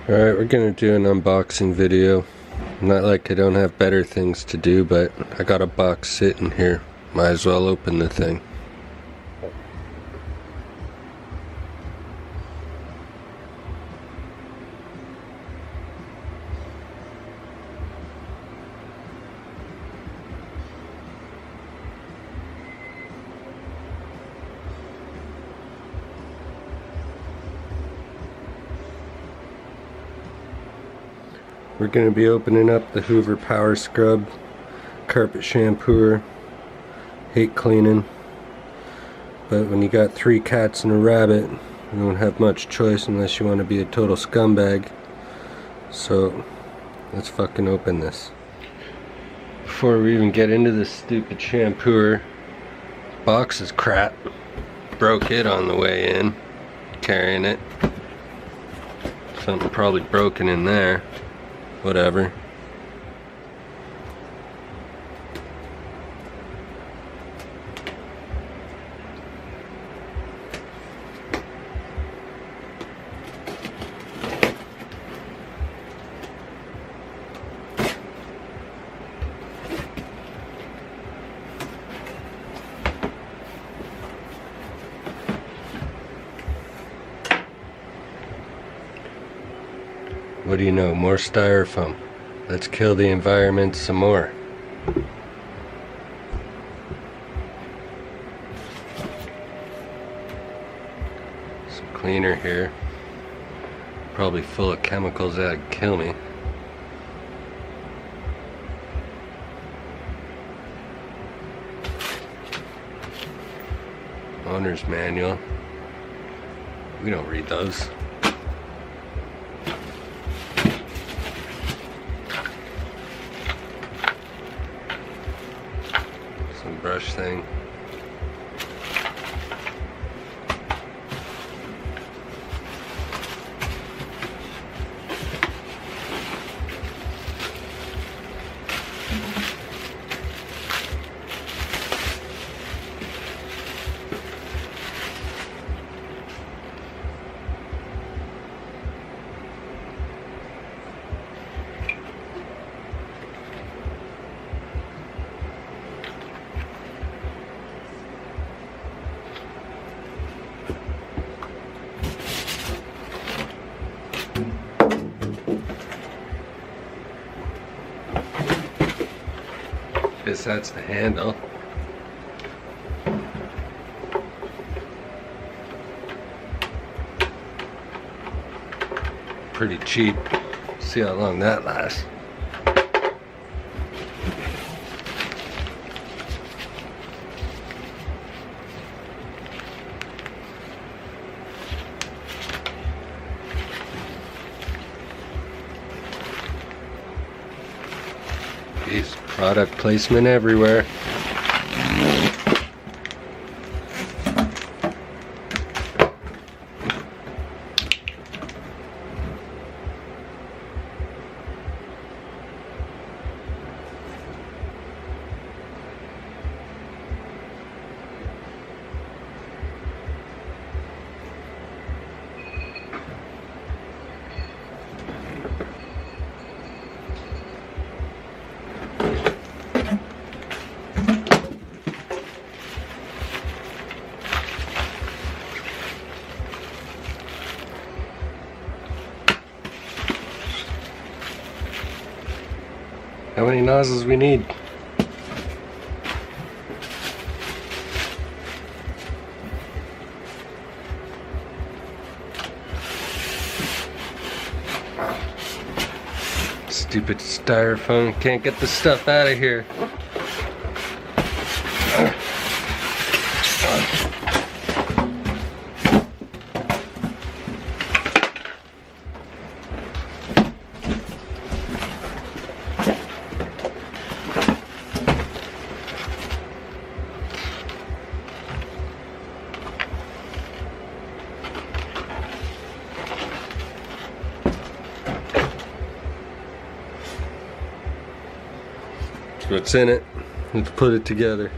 Alright, we're gonna do an unboxing video. Not like I don't have better things to do, but I got a box sitting here. Might as well open the thing. We're going to be opening up the Hoover Power Scrub Carpet Shampooer. Hate cleaning, but when you got 3 cats and a rabbit, you don't have much choice unless you want to be a total scumbag. So let's fucking open this. Before we even get into this stupid shampooer, box is crap. Broke it on the way in, carrying it. Something probably broken in there. Whatever. What do you know? More styrofoam. Let's kill the environment some more. Some cleaner here. Probably full of chemicals that'd kill me. Owner's manual. We don't read those. Brush thing. Guess that's the handle. Pretty cheap. See how long that lasts. Jeez, product placement everywhere. How many nozzles we need? Stupid styrofoam, can't get the stuff out of here. What's in it? Let's put it together.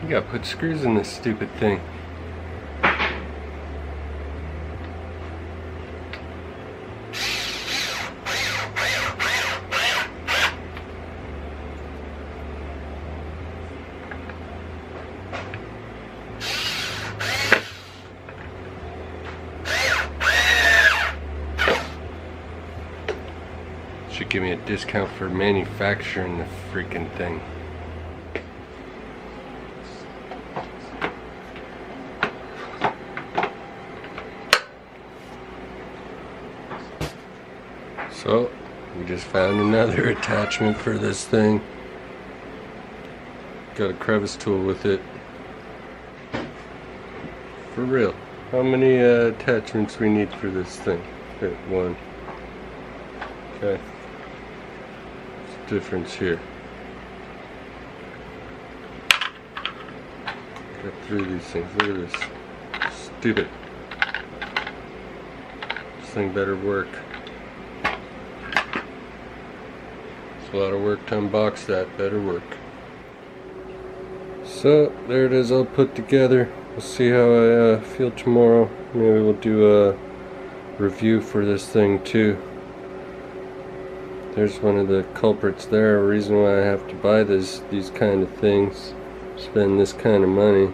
You gotta put screws in this stupid thing. Should give me a discount for manufacturing the freaking thing. So, we just found another attachment for this thing. Got a crevice tool with it. For real. How many attachments we need for this thing? Okay, one. Okay. What's the difference here? Got through these things. Look at this. Stupid. This thing better work. It's a lot of work to unbox that. Better work. So, there it is all put together. We'll see how I feel tomorrow. Maybe we'll do a review for this thing too. There's one of the culprits there. A reason why I have to buy these kind of things. Spend this kind of money.